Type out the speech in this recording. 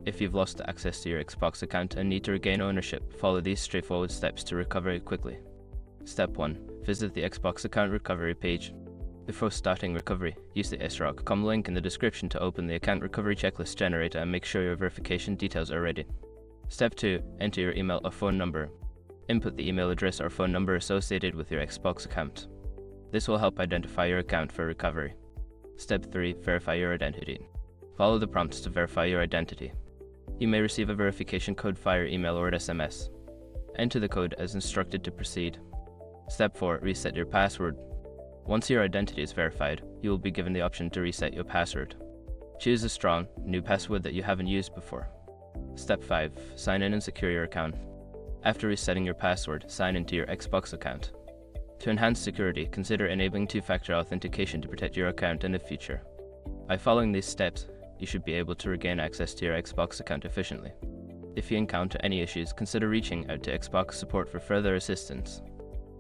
If you've lost access to your Xbox account and need to regain ownership, follow these straightforward steps to recover it quickly. Step 1. Visit the Xbox account recovery page. Before starting recovery, use the srock.com link in the description to open the account recovery checklist generator and make sure your verification details are ready. Step 2. Enter your email or phone number. Input the email address or phone number associated with your Xbox account. This will help identify your account for recovery. Step 3. Verify your identity. Follow the prompts to verify your identity. You may receive a verification code via email or SMS. Enter the code as instructed to proceed. Step 4. Reset your password. Once your identity is verified, you will be given the option to reset your password. Choose a strong, new password that you haven't used before. Step 5. Sign in and secure your account. After resetting your password, sign into your Xbox account. To enhance security, consider enabling two-factor authentication to protect your account in the future. By following these steps, you should be able to regain access to your Xbox account efficiently. If you encounter any issues, consider reaching out to Xbox support for further assistance.